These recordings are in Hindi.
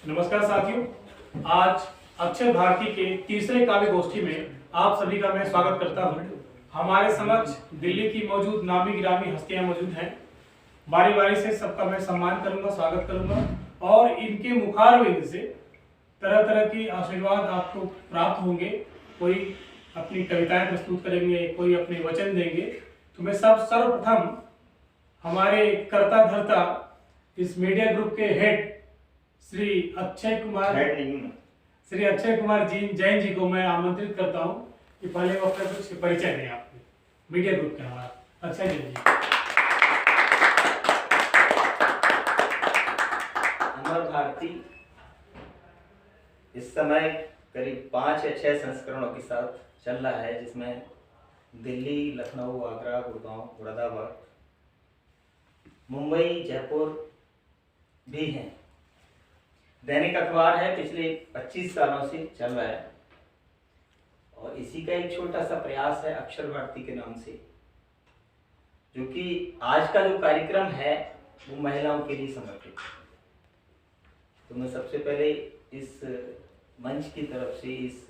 नमस्कार साथियों, आज अक्षय भारती के तीसरे काव्य गोष्ठी में आप सभी का मैं स्वागत करता हूं। हमारे समक्ष दिल्ली की मौजूद नामी गिरामी हस्तियां मौजूद हैं। बारी बारी से सबका मैं सम्मान करूंगा, स्वागत करूंगा और इनके मुखारविंद से तरह तरह की आशीर्वाद आपको प्राप्त होंगे। कोई अपनी कविताएं प्रस्तुत करेंगे, कोई अपने वचन देंगे। तो मैं सर्वप्रथम हमारे कर्ता धर्ता इस मीडिया ग्रुप के हेड श्री अक्षय कुमार जैन जी को मैं आमंत्रित करता हूं कि पहले वो अपना कुछ परिचय दें आपको मीडिया ग्रुप के हमारा अक्षय जैन जी। अमर भारती इस समय करीब 5 या 6 संस्करणों के साथ चल रहा है, जिसमें दिल्ली, लखनऊ, आगरा, गुड़गांव, मुरादाबाद, मुंबई, जयपुर भी हैं। दैनिक अखबार है, पिछले 25 सालों से चल रहा है और इसी का एक छोटा सा प्रयास है अक्षर भारती के नाम से, जो कि आज का जो कार्यक्रम है वो महिलाओं के लिए समर्पित है। तो मैं सबसे पहले इस मंच की तरफ से, इस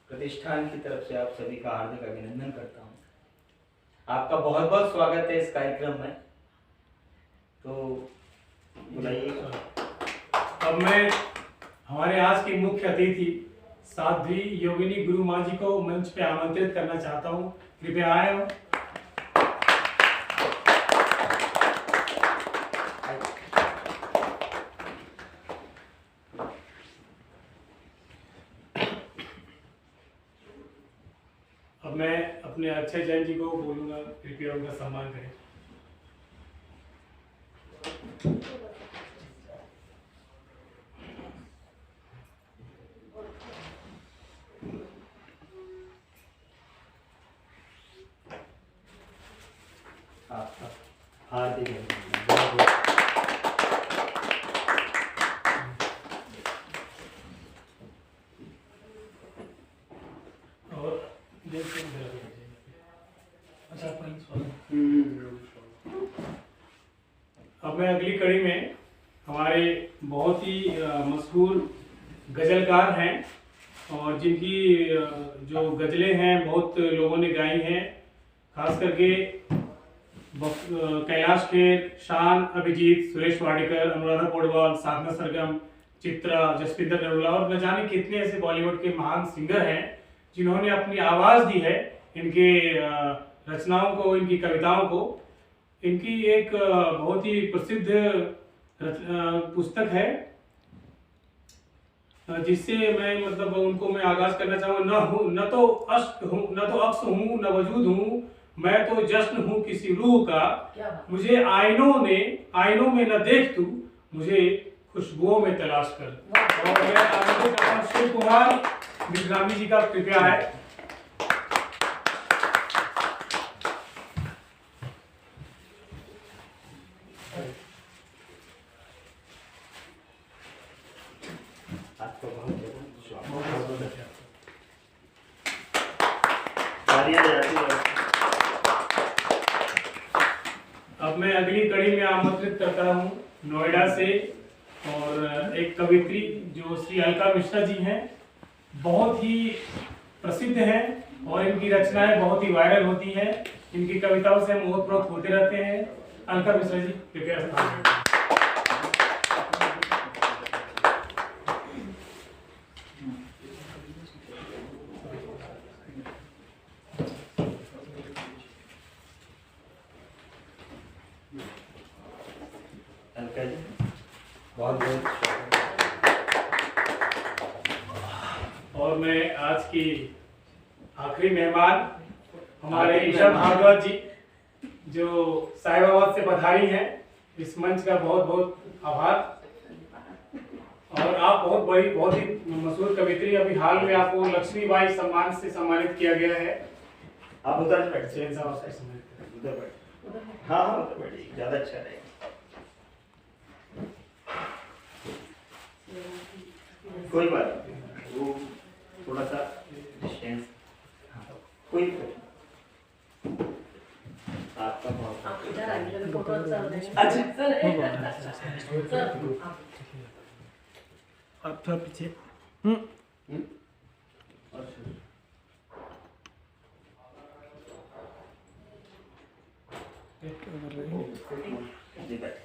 प्रतिष्ठान की तरफ से आप सभी का हार्दिक अभिनंदन करता हूँ। आपका बहुत बहुत स्वागत है इस कार्यक्रम में। तो बुलाइए। अब मैं हमारे आज की मुख्य अतिथि साध्वी योगिनी गुरु माँ जी को मंच पे आमंत्रित करना चाहता हूँ। कृपया आए हो। अब मैं अपने अक्षय जैन जी को बोलूंगा, कृपया उनका सम्मान करें। हार्दिक और अब मैं अगली कड़ी में हमारे बहुत ही मशहूर गजलकार हैं और जिनकी जो गजलें हैं बहुत लोगों ने गाई हैं, खास करके कैलाश खेर, शान, अभिजीत, सुरेश वाडेकर, अनुराधा पौडवाल, साधना सरगम, चित्रा, जसपिंदर नरूला और न जाने कितने ऐसे बॉलीवुड के महान सिंगर हैं जिन्होंने अपनी आवाज़ दी है इनके रचनाओं को, इनकी कविताओं को। इनकी एक बहुत ही प्रसिद्ध पुस्तक है जिससे मैं मतलब उनको मैं आगाज करना चाहूँगा। न तो अक्स हूँ, न वजूद हूँ, मैं तो जश्न हूँ किसी रूह का। मुझे आईनों में न देख तू, मुझे खुशबुओं में तलाश कर। और मैं आमंत्रित करता हूं शिव कुमार विश्रामी जी का, कृपया है। अब मैं अगली कड़ी में आमंत्रित करता हूँ नोएडा से और एक कवित्री जो श्री अलका मिश्रा जी हैं। बहुत ही प्रसिद्ध हैं और इनकी रचनाएं बहुत ही वायरल होती हैं। इनकी कविताओं से हम ओतप्रोत होते रहते हैं। अलका मिश्रा जी, कृपया स्थान करें। बहुत बहुत और मैं आज की आखिरी मेहमान हमारे ईशा भागवत जी जो साहिबाबाद से पधारी हैं, इस मंच का बहुत बहुत आभार। और आप बहुत ही मशहूर कवित्री, अभी हाल में आपको लक्ष्मीबाई सम्मान से सम्मानित किया गया है। आप उधर बैठ, उधर बैठ। हाँ उधर बैठिए, ज़्यादा अच्छा रहेगा। कोई बात नहीं, वो थोड़ा सा डिस्टेंस, कोई आपका बहुत अच्छा। आप थोड़ा पीछे। क्या कर रहे हैं? जी बैठ।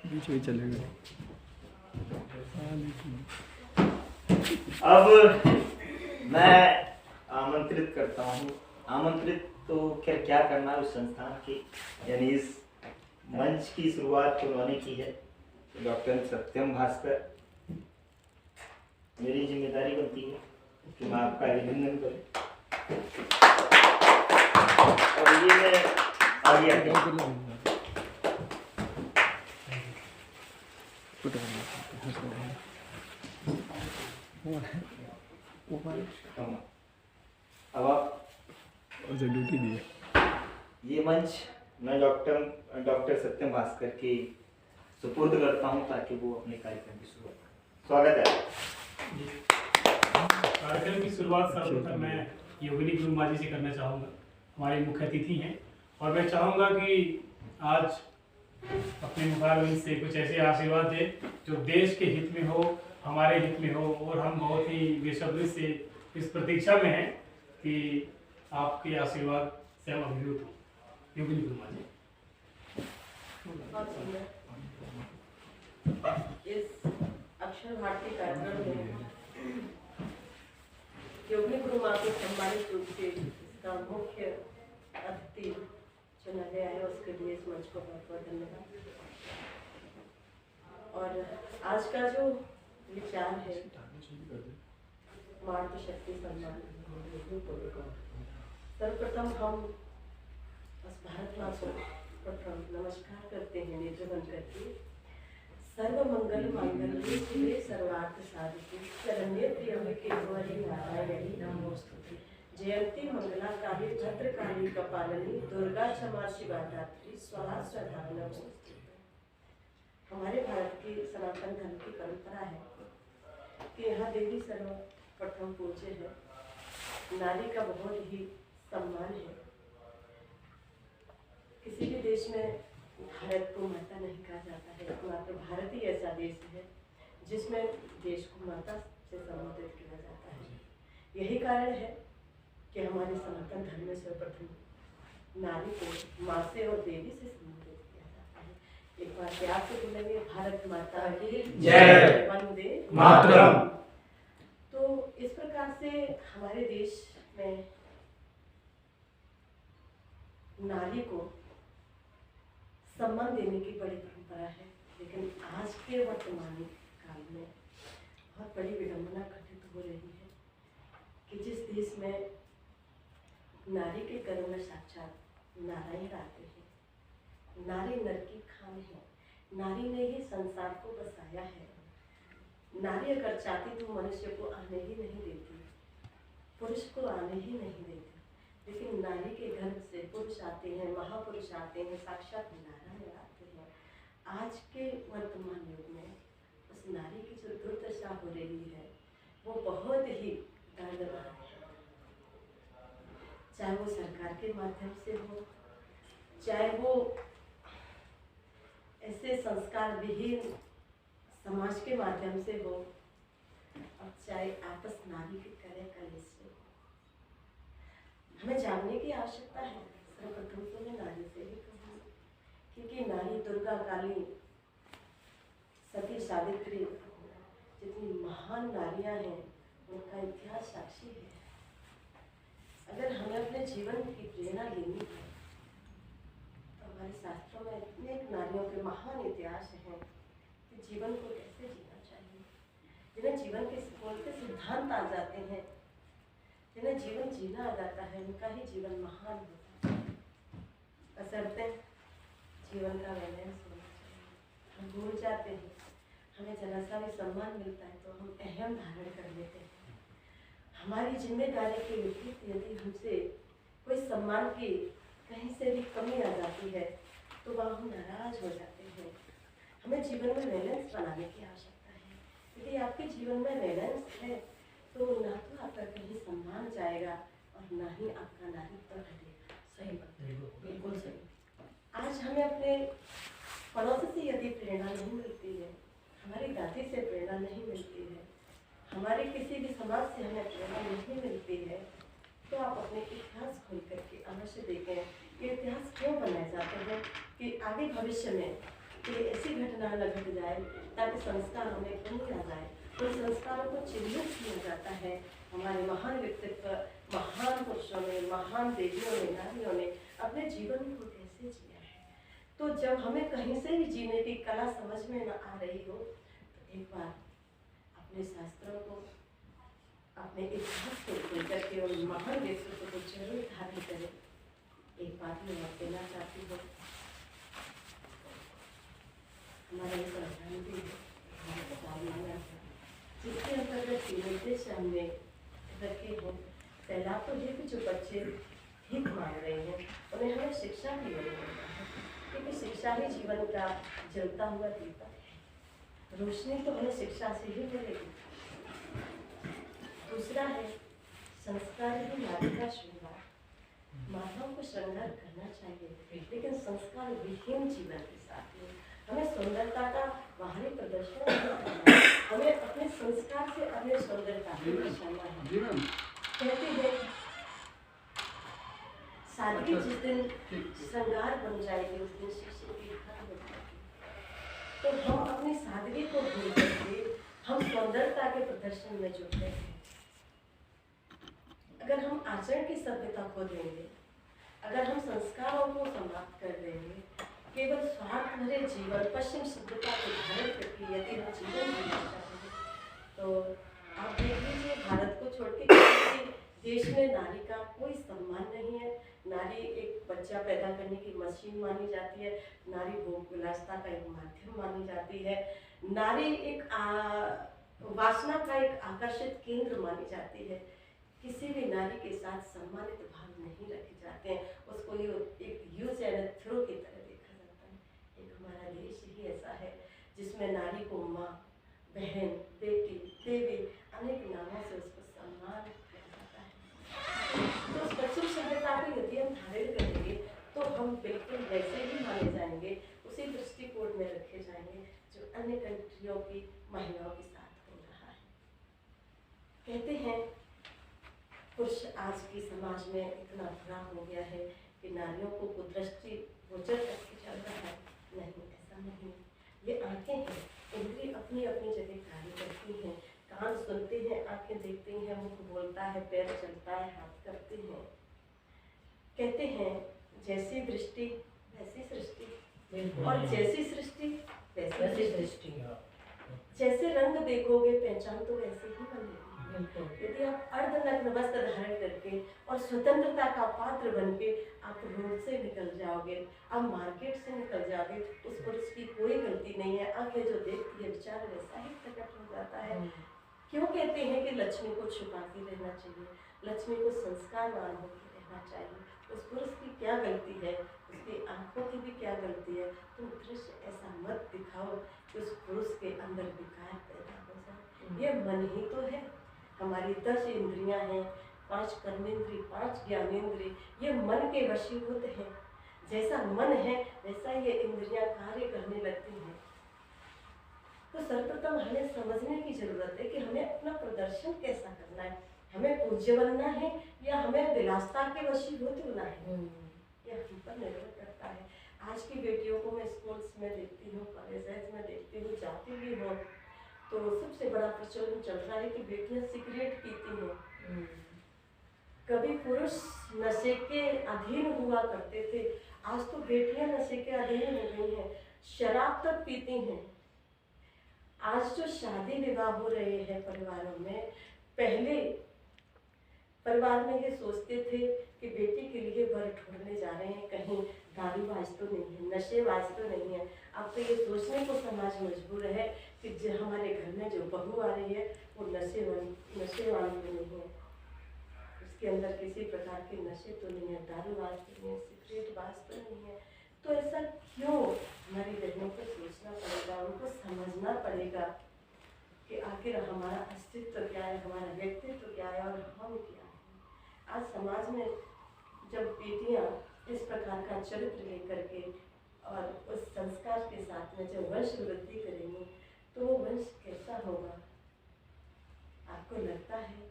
बीच में चले गए। अब मैं आमंत्रित करता हूँ, आमंत्रित तो क्या करना है उस संस्थान की, यानी इस मंच की शुरुआत उन्होंने की है, डॉक्टर सत्यम भास्कर। मेरी जिम्मेदारी बनती है कि मैं आपका अभिनंदन करूं और ये मैं आगे आगे अब आप ड्यूटी दी है। ये मंच मैं डॉक्टर सत्यम भास्कर के सुपुर्द करता हूं ताकि वो अपने कार्यक्रम की शुरुआत करें। स्वागत है। कार्यक्रम की शुरुआत सर्वप्रथम मैं योगिनी गुरुमाजी से करना चाहूँगा, हमारे मुख्य अतिथि हैं, और मैं चाहूँगा कि आज अपने मुखारबिंद से कुछ ऐसे आशीर्वाद दे जो देश के हित में हो, हमारे हित में हो, और हम बहुत ही बेसब्री से इस प्रतीक्षा में हैं कि आपके आशीर्वाद से हम अभिभूत हों। योगिनी गुरुमाजी। इस अक्षर भारती कार्यक्रम में योगिनी गुरु माँ को सम्मानित रूप से इसका मुख्य अतिथि चुना गया है, उसके लिए इस मंच को बहुत बहुत धन्यवाद। और आज का जो विचार है मातृशक्ति सम्मान, सर्वप्रथम हम उस भारत माँ को प्रथम नमस्कार करते हैं नेत्र बंद करके। सर्व मंगल मांगल्ये शिवे सर्वार्थ साधिके शरण्ये त्र्यंबके गौरी नारायणी नमोस्तुते। जयंती मंगला काली भद्रकाली कपालिनी दुर्गा क्षमा शिवा धात्री स्वाहा स्वधा नमोस्तुते। हमारे भारत की सनातन धर्म की परंपरा है कि यहाँ देवी सर्वप्रथम पूज्य है, नारी का बहुत ही सम्मान है। किसी भी देश में भारत को माता नहीं कहा जाता है, मात्र भारत ही ऐसा देश है जिसमें देश को माता से संबोधित किया जाता है। यही कारण है कि हमारे सनातन धर्म में सर्वप्रथम नारी को माँ से और देवी से संबोधित किया जाता है। एक बार प्यार से बोलेंगे, भारत माता की जय, वंदे मातरम। तो इस प्रकार से हमारे देश में नारी को सम्मान देने की बड़ी परंपरा है, लेकिन आज के वर्तमान काल में बहुत बड़ी विडंबना घटित हो रही है कि जिस देश में नारी के गर्भ में साक्षात नारायण आते हैं, नारी नर की खान है, नारी ने ही संसार को बसाया है। नारी अगर चाहती तो मनुष्य को आने ही नहीं देती, पुरुष को आने ही नहीं देती, लेकिन नारी के गर्भ से पुरुष आते हैं, महापुरुष आते हैं, साक्षात नारायण आते हैं। आज के वर्तमान युग में उस नारी की जो दुर्दशा हो रही है वो बहुत ही दर्दनाक है। चाहे वो सरकार के माध्यम से हो, चाहे वो ऐसे संस्कार विहीन समाज के माध्यम से हो, और चाहे आपस नारी के करे कलेश से हो। हमें जानने की आवश्यकता है। सर्वप्रथम तो मैं नारी से ही कहूँगी, क्योंकि नारी दुर्गा, काली, सती, सावित्री जितनी महान नारियां हैं उनका इतिहास साक्षी है। अगर हमें अपने जीवन की प्रेरणा लेनी है तो हमारे शास्त्रों में इतने नारियों के महान इतिहास हैं कि जीवन को कैसे जीना चाहिए, जिन्हें जीवन के बोलते सिद्धांत आ जाते हैं, जिन्हें जीवन जीना आ जाता है, उनका ही जीवन महान होता है। बशर्ते जीवन का बैलेंस होना चाहिए। हम भूल जाते हैं, हमें जरा सा भी सम्मान मिलता है तो हम अहम धारण कर लेते हैं। हमारी जिम्मेदारी के विपरीत यदि हमसे कोई सम्मान की कहीं से भी कमी आ जाती है तो वह हम नाराज हो जाते हैं। हमें जीवन में बैलेंस बनाने की आवश्यकता है। यदि आपके जीवन में बैलेंस है तो ना तो आपका कहीं सम्मान जाएगा और ना ही आपका नारीत्व घटेगा। सही बात, बिल्कुल सही। आज हमें अपने पड़ोसी से यदि प्रेरणा नहीं मिलती है, हमारी दादी से प्रेरणा नहीं मिलती है, हमारे किसी भी समाज से हमें प्रेरणा नहीं मिलती है, तो आप अपने इतिहास खोल करके अवश्य देखें ये इतिहास क्यों बनाए जाते हैं कि आगे भविष्य में ये ऐसी घटना न घट जाए ताकि संस्कारों में कमी आ जाए। उन संस्कारों को चिन्हित किया जाता है हमारे महान व्यक्तित्व, महान पुरुषों ने, महान देवियों ने, नारियों ने अपने जीवन को कैसे जिया है। तो जब हमें कहीं से भी जीने की कला समझ में न आ रही हो तो एक बार अपने शास्त्रों को, अपने इतिहास को खोल करके उन महान व्यक्तित्व को जरूर धारण करें। एक बात मैं और कहना चाहती हूँ, हमारा एक अभियान भी है, हमारा सामना है, जिसके अंतर्गत तीन उद्देश्य हमने रखे हैं। पहला तो ये कि जो बच्चे भीख मांग रहे हैं उन्हें हमें शिक्षा भी देनी है, क्योंकि शिक्षा ही जीवन का जलता हुआ दीपक है। रोशनी तो हमें शिक्षा से ही मिलेगी। दूसरा है संस्कार ही नारी का श्रृंगार। माताओं को श्रृंगार करना चाहिए, लेकिन संस्कार विहीन जीवन के साथ में हमें सुंदरता का बाहरी प्रदर्शन नहीं करना है, हमें अपने संस्कार से अपने सुंदरता को दर्शाना है। कहते हैं सादगी जिस दिन श्रृंगार बन जाएगी उस दिन शीशे की खान बन जाएगी। तो हम अपनी सादगी को भूल करके हम सुंदरता के प्रदर्शन में जुटते हैं। अगर हम आचरण की सभ्यता खो देंगे, अगर हम संस्कारों को समाप्त कर देंगे, केवल स्वार्थ भरे जीवन, पश्चिम सभ्यता को धारण करके यदि हम जीवन जीना चाहेंगे तो आप देख लीजिए भारत को छोड़ के किसी देश में नारी का कोई सम्मान नहीं है। नारी एक बच्चा पैदा करने की मशीन मानी जाती है, नारी भोग विलासता का एक माध्यम मानी जाती है, नारी एक वासना का एक आकर्षित केंद्र मानी जाती है। किसी भी नारी के साथ सम्मानित भाव नहीं रखे जाते हैं, उसको ये एक यूज एंड थ्रो की तरह देखा जाता है। एक हमारा देश ही ऐसा है जिसमें नारी को माँ, बहन, बेटी, देवी अनेक नामों से उसको सम्मान किया जाता है। तो उस पश्चिम सभ्यता को यदि हम धारण करेंगे तो हम बिल्कुल वैसे ही माने जाएंगे, उसी दृष्टिकोण में रखे जाएंगे जो अन्य कंट्रियों की महिलाओं के साथ हो रहा है। कहते हैं पुरुष आज की समाज में इतना बुरा हो गया है कि नारियों को कुदृष्टि गोचर करके चल रहा है। नहीं, ऐसा नहीं। ये आंखें हैं, इंद्रिय अपनी अपनी जगह कार्य करती हैं, कान सुनते हैं, आंखें देखती हैं, मुख बोलता है, पैर चलता है, हाथ करते हैं। कहते हैं जैसी दृष्टि वैसी सृष्टि, और जैसी सृष्टि वैसी दृष्टि। जैसे रंग देखोगे पहचान तो वैसे ही बनेगी। यदि आप अर्धनग्न वस्त्र धारण करके और स्वतंत्रता का पात्र बन के आप रोड से निकल जाओगे, आप मार्केट से निकल जाओगे, उस पुरुष की कोई गलती नहीं है। आंखें जो देखती है विचार वैसा ही प्रकट हो जाता है। क्यों कहते हैं कि लक्ष्मी को छुपा के रहना चाहिए, लक्ष्मी को संस्कारवान होकर रहना चाहिए। उस पुरुष की क्या गलती है, उसकी आंखों की भी क्या गलती है। तुम दृश्य ऐसा मत दिखाओ कि उस पुरुष के अंदर विकार पैदा हो जाए। ये मन ही तो है, हमारी 10 इंद्रियां हैं, 5 कर्मेंद्रिय, 5 ज्ञानेंद्रिय, ये मन के वशीभूत हैं। जैसा मन है वैसा ये इंद्रियां कार्य करने लगती हैं। तो सर्वप्रथम हमें समझने की जरूरत है कि हमें अपना प्रदर्शन कैसा करना है। हमें पूज्य बनना है या हमें विलासता के वशीभूत होना है, यह हम पर निर्भर करता है। आज की बेटियों को मैं स्कूल्स में देखती हूँ, कॉलेजेस में देखती हूँ, जाती भी हूँ, तो सबसे बड़ा प्रचलन चल रहा है कि बेटियां सिगरेट पीती हैं। कभी पुरुष नशे के अधीन हुआ करते थे, आज तो बेटियां नशे के अधीन हो गई हैं, शराब तक पीती हैं। आज जो शादी विवाह हो रहे हैं परिवारों में, पहले परिवार में ये सोचते थे कि बेटी के लिए वर ढूंढने जा रहे हैं, कहीं दारूबाज तो नहीं है, नशेबाज तो नहीं है। अब तो ये सोचने को समाज मजबूर है कि जो हमारे घर में जो बहू आ रही है वो नशेवाली तो नहीं है, उसके अंदर किसी प्रकार के नशे तो नहीं है, दारूबाज तो नहीं है, सिगरेटबाज तो नहीं है। तो ऐसा क्यों हमारी बहनों को सोचना पड़ेगा, उनको समझना पड़ेगा कि आखिर हमारा अस्तित्व क्या है, हमारा व्यक्तित्व क्या है और हम क्या है। आज समाज में जब बेटियां इस प्रकार का चरित्र लेकर के और उस संस्कार संस्कार के साथ में जब वंश वृद्धि करेंगे तो वो वंश कैसा होगा? आपको लगता है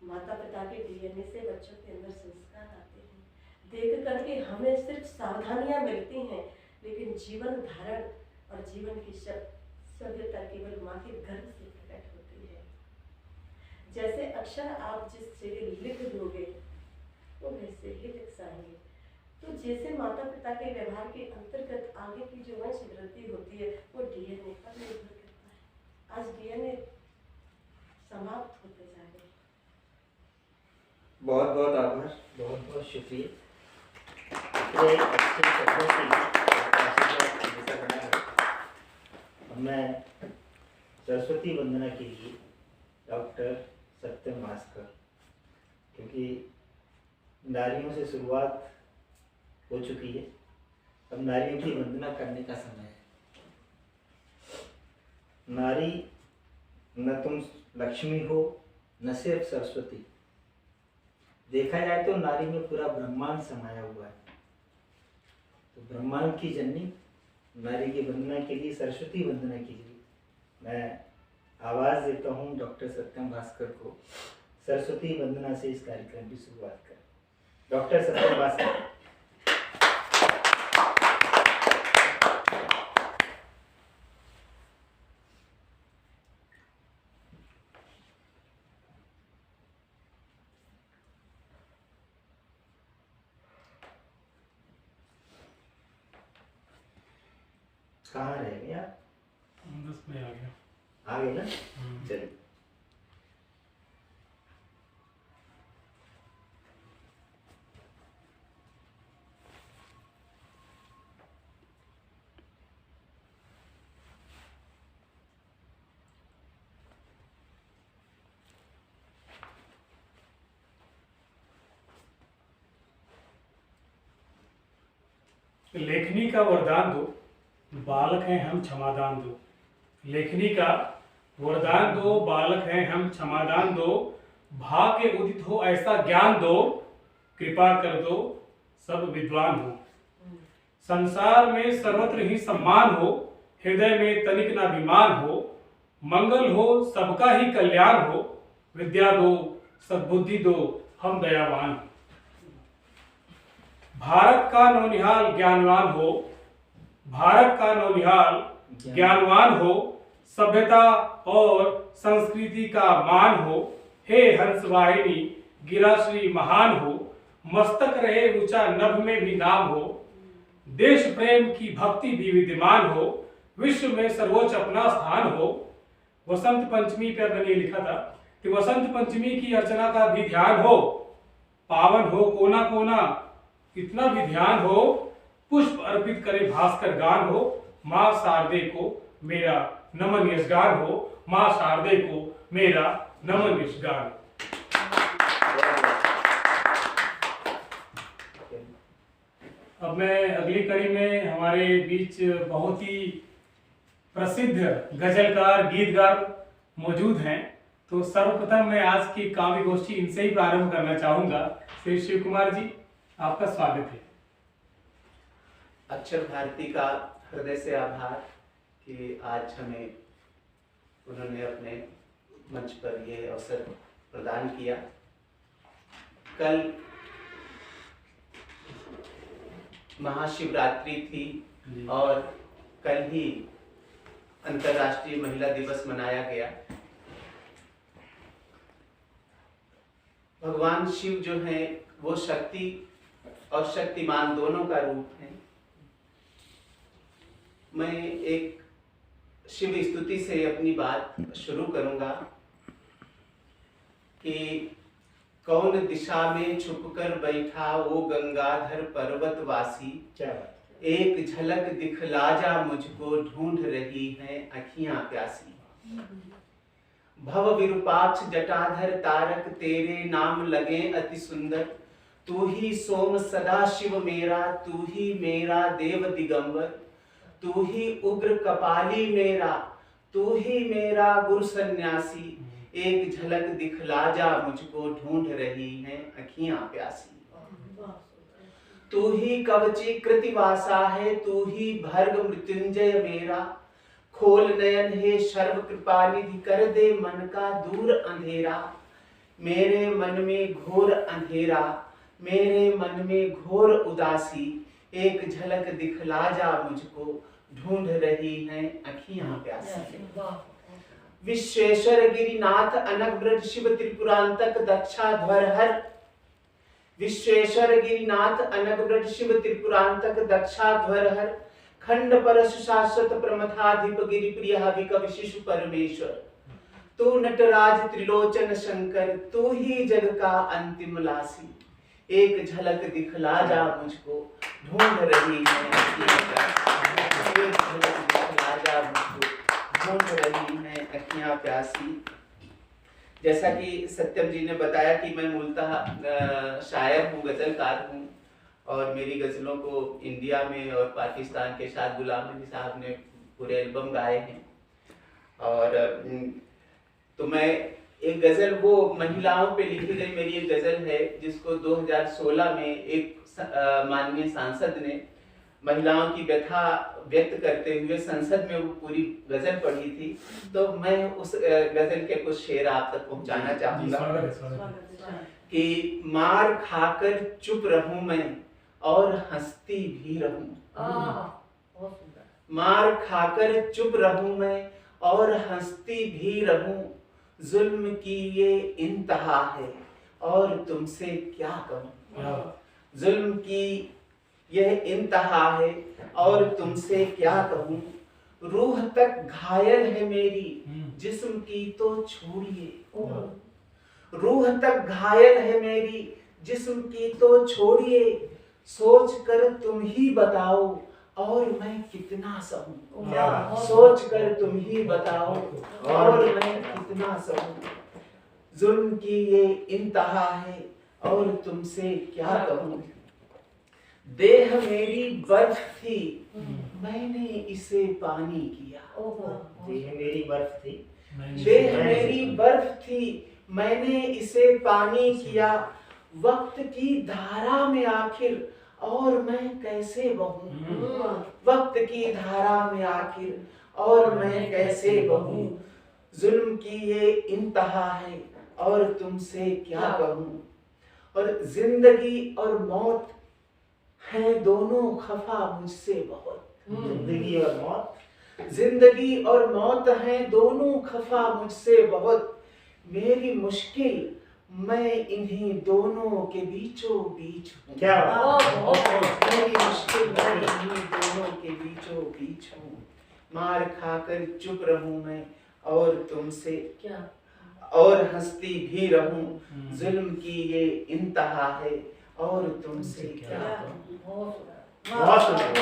माता पिता के डीएनए से बच्चों के अंदर संस्कार आते हैं? देख करके हमें सिर्फ सावधानियां मिलती हैं, लेकिन जीवन धारण और जीवन की सभ्यता केवल माँ के गर्भ से प्रकट होती है। जैसे अक्षर आप जिस जगह लिख दोगे वो वैसे ही लिख जाएंगे। तो जैसे माता पिता के व्यवहार के अंतर्गत आगे की जो वंश वृद्धि होती है वो डीएनए पर निर्भर करता है। आज डीएनए समाप्त होते जा रहे हैं। बहुत बहुत आभार, बहुत बहुत शुक्रिया। इतने अच्छे शब्दों से आशीर्वाद बना है। अब मैं सरस्वती वंदना के लिए डॉक्टर सत्यम भास्कर, क्योंकि नारियों से शुरुआत हो चुकी है, अब नारियों की वंदना करने का समय है। नारी न तुम लक्ष्मी हो न सिर्फ सरस्वती, देखा जाए तो नारी में पूरा ब्रह्मांड समाया हुआ है। तो ब्रह्मांड की जननी नारी की वंदना के लिए सरस्वती वंदना कीजिए। मैं आवाज देता हूँ डॉक्टर सत्यम भास्कर को सरस्वती वंदना से इस कार्यक्रम की शुरुआत करें। डॉक्टर सत्यम भास्कर। कहाँ रह गए आप? 10 में आ गया। आ गए ना? चलिए। लेखनी का वरदान दो, बालक हैं हम क्षमादान दो। लेखनी का वरदान दो, बालक हैं हम क्षमादान दो। भाग्य उदित हो ऐसा ज्ञान दो, कृपा कर दो सब विद्वान हो। संसार में सर्वत्र ही सम्मान हो, हृदय में तनिक न अभिमान हो। मंगल हो सबका ही कल्याण हो, विद्या दो सद्बुद्धि दो हम दयावान हो। भारत का नौनिहाल ज्ञानवान हो, भारत का नौनिहाल ज्ञानवान हो। सभ्यता और संस्कृति का मान हो, हे हंसवाहिनी गिराश्री महान हो। मस्तक रहे ऊंचा नभ में भी नाम हो, देश प्रेम की भक्ति भी विद्यमान हो। विश्व में सर्वोच्च अपना स्थान हो। वसंत पंचमी पर मैंने लिखा था कि वसंत पंचमी की अर्चना का भी ध्यान हो। पावन हो कोना कोना इतना भी ध्यान हो, पुष्प अर्पित करे भास्कर गान हो। माँ शारदे को मेरा नमन यशगान हो, माँ शारदे को मेरा नमन यशगान। अब मैं अगली कड़ी में हमारे बीच बहुत ही प्रसिद्ध गजलकार गीतकार मौजूद हैं, तो सर्वप्रथम मैं आज की काव्य गोष्ठी इनसे ही प्रारंभ करना चाहूंगा। श्री शिव कुमार जी, आपका स्वागत है। अक्षर भारती का हृदय से आभार कि आज हमें उन्होंने अपने मंच पर ये अवसर प्रदान किया। कल महाशिवरात्रि थी और कल ही अंतर्राष्ट्रीय महिला दिवस मनाया गया। भगवान शिव जो है वो शक्ति और शक्तिमान दोनों का रूप है। मैं एक शिव स्तुति से अपनी बात शुरू करूंगा कि कौन दिशा में छुपकर बैठा वो गंगाधर पर्वतवासी। क्या बात। एक झलक दिखला जा मुझको ढूंढ रही हैं अखियां प्यासी। भव विरूपाक्ष जटाधर तारक तेरे नाम लगे अति सुंदर। तू ही सोम सदा शिव मेरा, तू ही मेरा देव दिगंबर। तू ही उग्र कपाली मेरा, तू ही मेरा गुरु सन्यासी। एक झलक दिखला जा मुझको ढूंढ रही हैं अखियां प्यासी। तू ही कवची कृतिवासा है, तू ही भर्ग मृत्युंजय मेरा। खोल नयन हे सर्व कृपा निधि, कर दे मन का दूर अंधेरा। मेरे मन में घोर अंधेरा, मेरे मन में घोर उदासी, एक झलक दिखला जा मुझको, ढूंढ रही हैं अखियां प्यासी। विश्वेश्वर गिरिनाथ अनक ब्रज शिव त्रिपुरांतक दक्षाध्वर हर। विश्वेश्वर गिरिनाथ अनक ब्रज शिव त्रिपुरांतक दक्षाध्वर हर। खंड परशु शाश्वत प्रमथाधिप गिरि प्रिय हवि कवि शिशु परमेश्वर। तू नटराज त्रिलोचन शंकर, तू ही जग का अंतिम लासी। एक झलक दिखला जा मुझको, ढूंढ रही है अखियां प्यासी। एक झलक दिखला जा मुझको, ढूंढ रही है अखियां प्यासी। जैसा कि सत्यम जी ने बताया कि मैं मूलतः शायर हूँ, गजलकार हूँ, और मेरी गजलों को इंडिया में और पाकिस्तान के शाद गुलाम अली साहब ने पूरे एल्बम गाए हैं। और तो मैं एक गजल, वो महिलाओं पे लिखी गई मेरी एक गजल है, जिसको 2016 में एक माननीय सांसद ने महिलाओं की व्यथा व्यक्त करते हुए संसद में वो पूरी गजल पढ़ी थी। तो मैं उस गजल के कुछ शेर आप तक पहुंचाना चाहूंगा कि मार खाकर चुप रहूं मैं और हंसती भी रहूं। मार खाकर चुप रहूं मैं और हंसती भी रहूं। जुल्म की ये इंतहा है और तुमसे क्या कहूं। जुल्म की यह इंतहा है और तुमसे क्या कहूं। रूह तक घायल है मेरी, जिस्म की तो छोड़िए। रूह तक घायल है मेरी, जिस्म की तो छोड़िए। सोच कर तुम ही बताओ और मैं कितना सहूं। सोच कर तुम ही बताओ और मैं कितना सहूं। जुल्म की ये इंतहा है और तुमसे क्या कहूं। देह मेरी बर्फ थी, मैंने इसे पानी किया। देह मेरी बर्फ थी, देह मेरी बर्फ थी, मैंने इसे पानी किया। वक्त की धारा में आखिर और मैं कैसे बहूं। वक्त की धारा में आखिर और मैं कैसे बहूं। जुल्म की ये इंतहा है और तुमसे क्या कहूं। और जिंदगी और मौत हैं दोनों खफा मुझसे बहुत। जिंदगी और मौत, जिंदगी और मौत हैं दोनों खफा मुझसे बहुत। मेरी मुश्किल मैं इन्हीं दोनों के बीचों बीच हूँ। क्या मेरी मुश्किल मैं इन्हीं दोनों के बीचों बीच हूँ। मार खाकर चुप रहूं मैं और तुमसे क्या और हंसती भी रहूं। जुल्म की ये इंतहा है और तुमसे क्या कहूं। बहुत सुंदर।